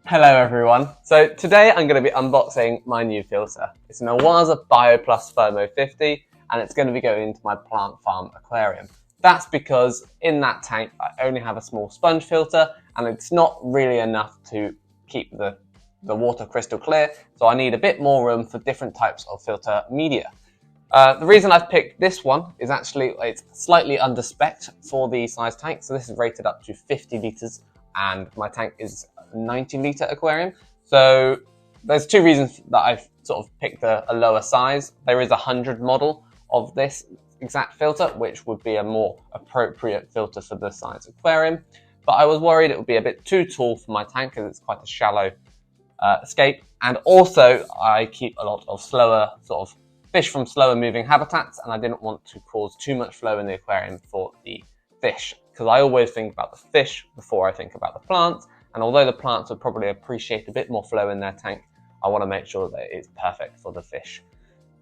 Hello everyone. So today I'm going to be unboxing my new filter. It's an Oase BioPlus Thermo 50 and it's going to be going into my plant farm aquarium. That's because in that tank I only have a small sponge filter and it's not really enough to keep the water crystal clear, so I need a bit more room for different types of filter media. The reason I've picked this one is actually it's slightly under spec for the size tank, so this is rated up to 50 litres and my tank is a 90 litre aquarium. So there's two reasons that I've sort of picked a lower size. There is a 100 model of this exact filter, which would be a more appropriate filter for the size aquarium. But I was worried it would be a bit too tall for my tank because it's quite a shallow escape. And also I keep a lot of slower sort of fish from slower moving habitats, and I didn't want to cause too much flow in the aquarium for the fish, because I always think about the fish before I think about the plants. And although the plants would probably appreciate a bit more flow in their tank, I want to make sure that it's perfect for the fish.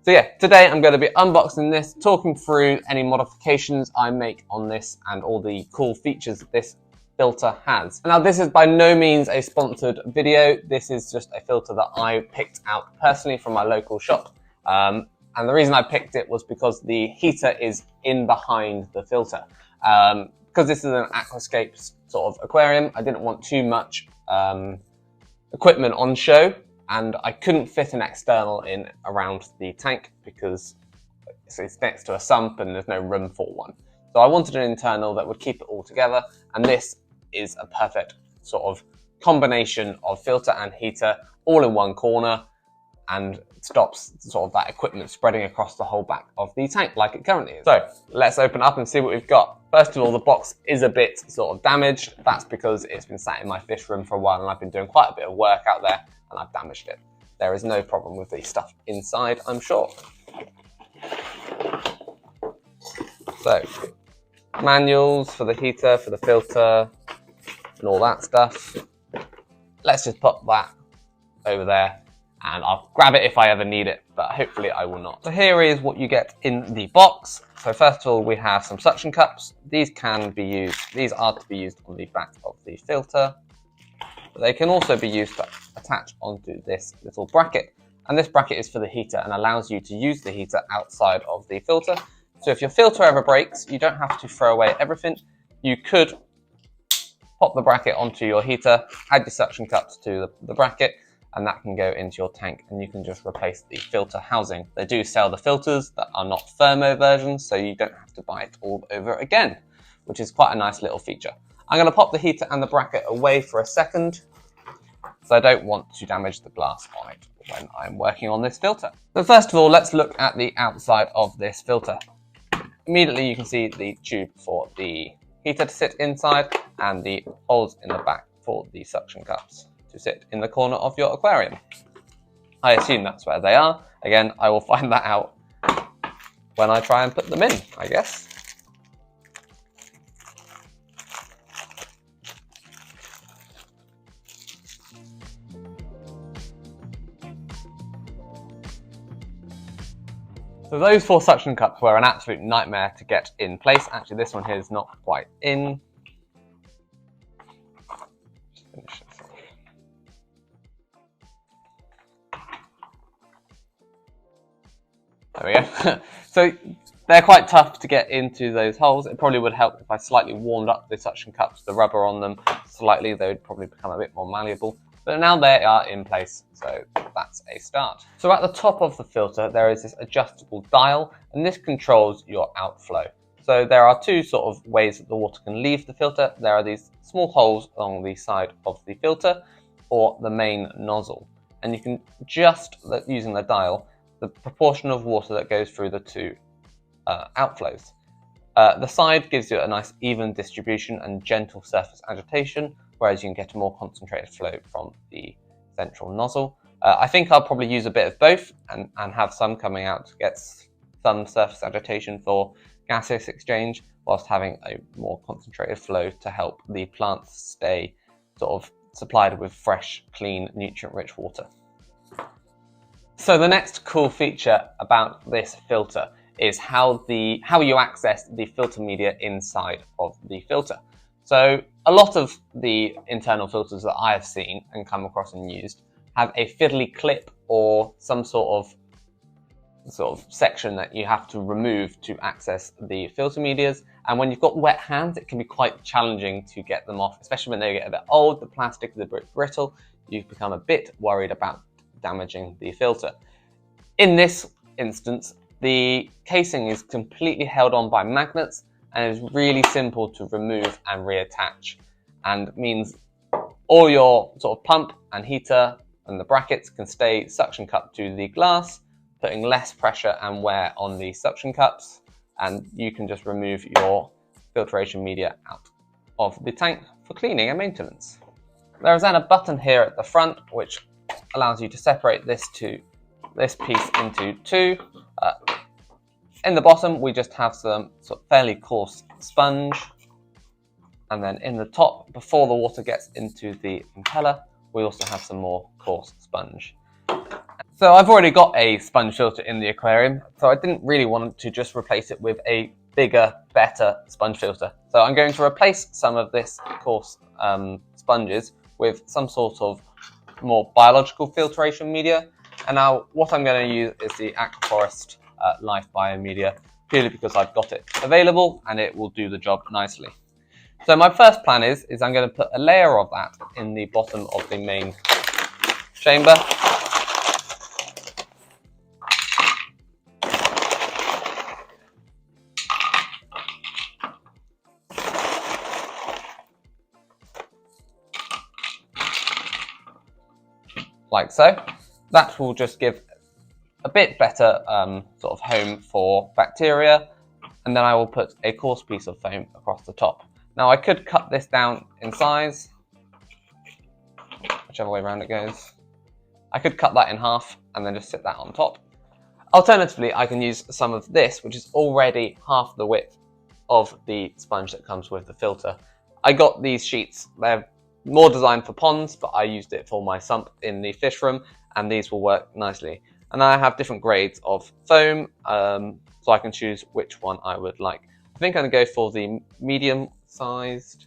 So yeah, today I'm going to be unboxing this, talking through any modifications I make on this and all the cool features that this filter has. Now this is by no means a sponsored video. This is just a filter that I picked out personally from my local shop. And the reason I picked it was because the heater is in behind the filter. Because this is an aquascape sort of aquarium, I didn't want too much equipment on show, and I couldn't fit an external in around the tank because it's next to a sump and there's no room for one. So I wanted an internal that would keep it all together, and this is a perfect sort of combination of filter and heater all in one corner, and stops sort of that equipment spreading across the whole back of the tank like it currently is. So let's open up and see what we've got. First of all, the box is a bit sort of damaged. That's because it's been sat in my fish room for a while and I've been doing quite a bit of work out there and I've damaged it. There is no problem with the stuff inside, I'm sure. So, manuals for the heater, for the filter, and all that stuff. Let's just put that over there, and I'll grab it if I ever need it, but hopefully I will not. So here is what you get in the box. So first of all, we have some suction cups. These are to be used on the back of the filter, but they can also be used to attach onto this little bracket. And this bracket is for the heater and allows you to use the heater outside of the filter. So if your filter ever breaks, you don't have to throw away everything. You could pop the bracket onto your heater, add your suction cups to the bracket, and that can go into your tank and you can just replace the filter housing. They do sell the filters that are not thermo versions, so you don't have to buy it all over again, which is quite a nice little feature. I'm going to pop the heater and the bracket away for a second, so I don't want to damage the glass on it when I'm working on this filter. So first of all, let's look at the outside of this filter. Immediately you can see the tube for the heater to sit inside and the holes in the back for the suction cups to sit in the corner of your aquarium. I assume that's where they are. Again, I will find that out when I try and put them in, I guess. So those 4 suction cups were an absolute nightmare to get in place. Actually, this one here is not quite in. Just finish this off. There we go. So they're quite tough to get into those holes. It probably would help if I slightly warmed up the suction cups, the rubber on them slightly. They would probably become a bit more malleable. But now they are in place, so that's a start. So at the top of the filter, there is this adjustable dial, and this controls your outflow. So there are 2 sort of ways that the water can leave the filter. There are these small holes along the side of the filter, or the main nozzle. And you can adjust, using the dial, the proportion of water that goes through the 2 outflows. The side gives you a nice even distribution and gentle surface agitation, whereas you can get a more concentrated flow from the central nozzle. I think I'll probably use a bit of both and have some coming out to get some surface agitation for gaseous exchange, whilst having a more concentrated flow to help the plants stay sort of supplied with fresh, clean, nutrient-rich water. So the next cool feature about this filter is how you access the filter media inside of the filter. So a lot of the internal filters that I have seen and come across and used have a fiddly clip or some sort of section that you have to remove to access the filter medias. And when you've got wet hands, it can be quite challenging to get them off, especially when they get a bit old, the plastic is a bit brittle, you become a bit worried about damaging the filter. In this instance, the casing is completely held on by magnets and is really simple to remove and reattach, and means all your sort of pump and heater and the brackets can stay suction cupped to the glass, putting less pressure and wear on the suction cups, and you can just remove your filtration media out of the tank for cleaning and maintenance. There is then a button here at the front which allows you to separate this piece into two. In the bottom we just have some sort of fairly coarse sponge, and then in the top, before the water gets into the impeller, we also have some more coarse sponge. So I've already got a sponge filter in the aquarium, so I didn't really want to just replace it with a bigger, better sponge filter. So I'm going to replace some of this coarse sponges with some sort of more biological filtration media. And now what I'm going to use is the Aquaforest Life Biomedia, purely because I've got it available and it will do the job nicely. So my first plan is I'm going to put a layer of that in the bottom of the main chamber. Like so. That will just give a bit better sort of home for bacteria, and then I will put a coarse piece of foam across the top. Now I could cut this down in size, whichever way around it goes. I could cut that in half and then just sit that on top. Alternatively, I can use some of this, which is already half the width of the sponge that comes with the filter. I got these sheets, they're more designed for ponds, but I used it for my sump in the fish room, and these will work nicely. And I have different grades of foam, so I can choose which one I would like. I think I'm going to go for the medium sized,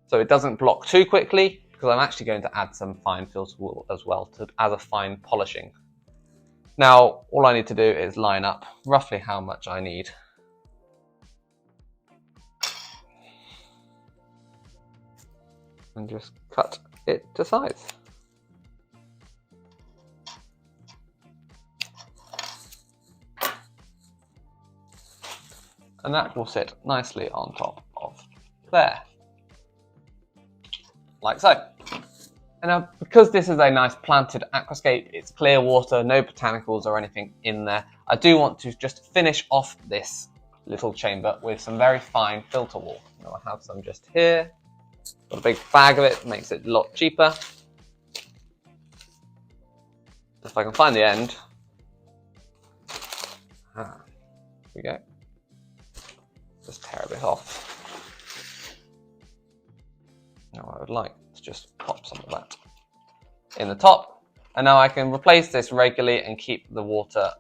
so it doesn't block too quickly, because I'm actually going to add some fine filter wool as well as a fine polishing. Now, all I need to do is line up roughly how much I need. And just cut it to size. And that will sit nicely on top of there. Like so. And now, because this is a nice planted aquascape, it's clear water, no botanicals or anything in there, I do want to just finish off this little chamber with some very fine filter wool. Now I have some just here. Got a big bag of it, makes it a lot cheaper. If I can find the end. Here we go. Just tear a bit off. Now I would like to just pop some of that in the top. And now I can replace this regularly and keep the water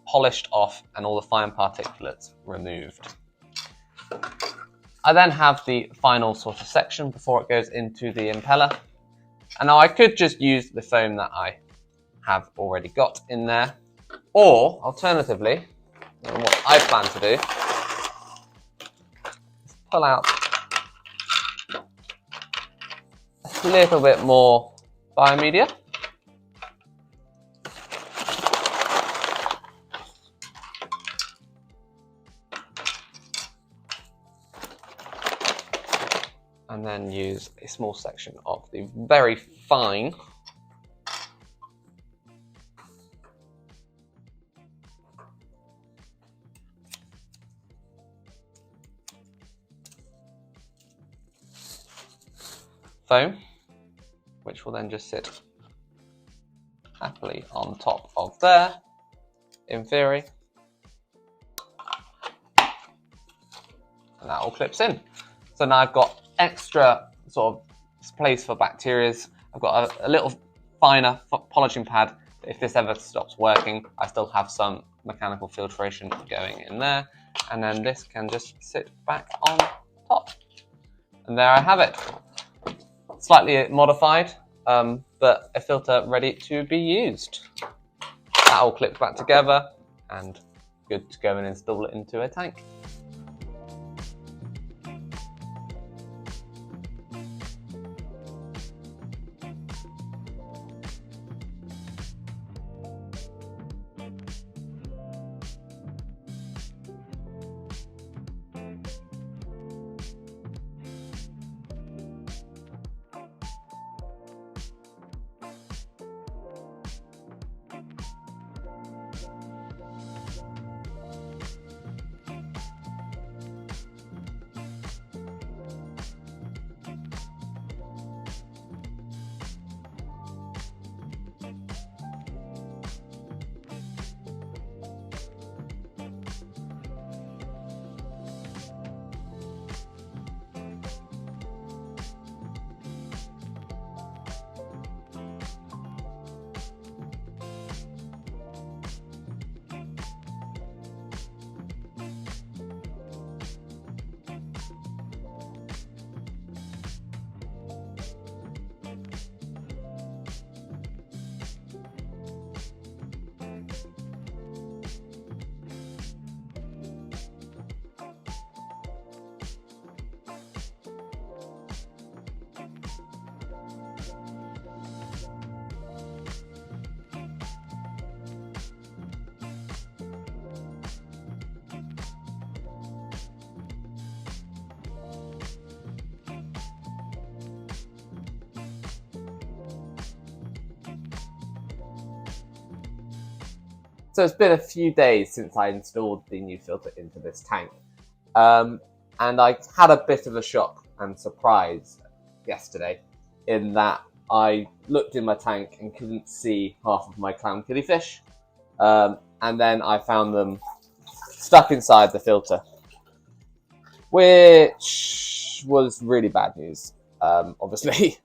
polished off and all the fine particulates removed. I then have the final sort of section before it goes into the impeller. And now I could just use the foam that I have already got in there. Or, alternatively, what I plan to do is pull out a little bit more biomedia. And then use a small section of the very fine foam, which will then just sit happily on top of there, in theory. And that all clips in. So now I've got extra sort of place for bacteria. I've got a little finer polishing pad. If this ever stops working, I still have some mechanical filtration going in there. And then this can just sit back on top. And there I have it. Slightly modified, but a filter ready to be used. That all clips back together and good to go and install it into a tank. So it's been a few days since I installed the new filter into this tank. And I had a bit of a shock and surprise yesterday in that I looked in my tank and couldn't see half of my clown killifish. And then I found them stuck inside the filter, which was really bad news. Obviously,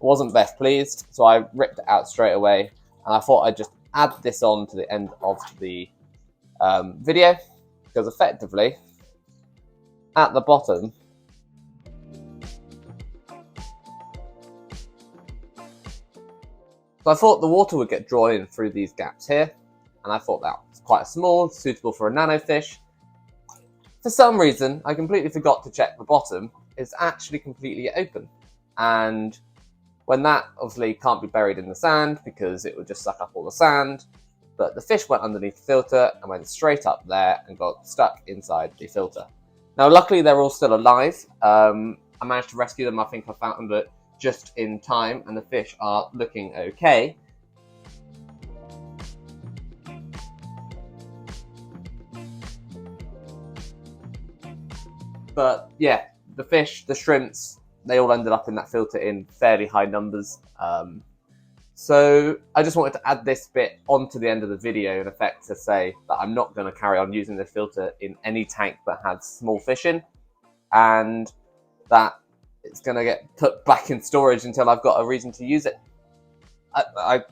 wasn't best pleased, so I ripped it out straight away, and I thought I'd just add this on to the end of the video, because effectively, at the bottom, so I thought the water would get drawn in through these gaps here, and I thought that was quite small, suitable for a nano fish. For some reason, I completely forgot to check the bottom. It's actually completely open, and when that obviously can't be buried in the sand because it would just suck up all the sand, but the fish went underneath the filter and went straight up there and got stuck inside the filter. Now, luckily, they're all still alive. I managed to rescue them. I think I found it just in time, and the fish are looking okay. But yeah, the fish, the shrimps, they all ended up in that filter in fairly high numbers. So I just wanted to add this bit onto the end of the video in effect to say that I'm not going to carry on using this filter in any tank that has small fish in, and that it's going to get put back in storage until I've got a reason to use it. I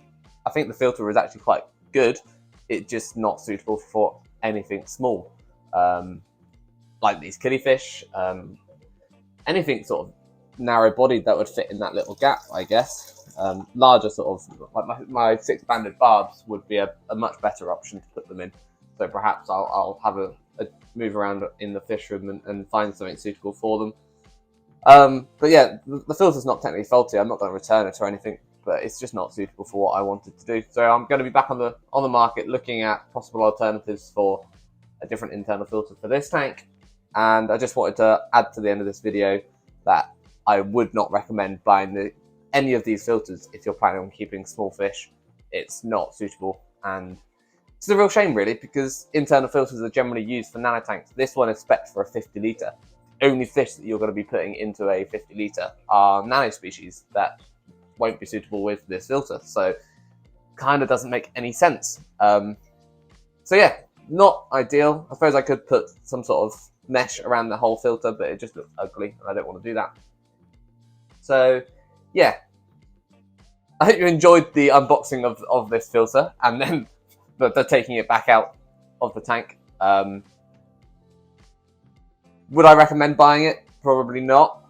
think the filter is actually quite good. It's just not suitable for anything small, like these killifish, anything sort of narrow-bodied that would fit in that little gap, I guess. Larger sort of, like my 6-banded barbs would be a much better option to put them in. So perhaps I'll have a move around in the fish room and find something suitable for them. But yeah, the filter's not technically faulty. I'm not going to return it or anything, but it's just not suitable for what I wanted to do. So I'm going to be back on the market looking at possible alternatives for a different internal filter for this tank. And I just wanted to add to the end of this video that I would not recommend buying any of these filters if you're planning on keeping small fish. It's not suitable, and it's a real shame really, because internal filters are generally used for nano tanks. This one is spec'd for a 50 litre. The only fish that you're going to be putting into a 50 litre are nano species that won't be suitable with this filter, so kind of doesn't make any sense. So yeah, not ideal. I suppose I could put some sort of mesh around the whole filter, but it just looks ugly and I don't want to do that. So yeah, I hope you enjoyed the unboxing of this filter and then the taking it back out of the tank. Would I recommend buying it? Probably not.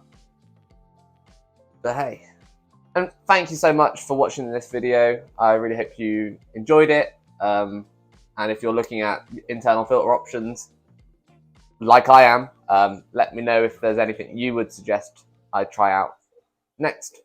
But hey, and thank you so much for watching this video. I really hope you enjoyed it. And if you're looking at internal filter options, like I am, let me know if there's anything you would suggest I try out next.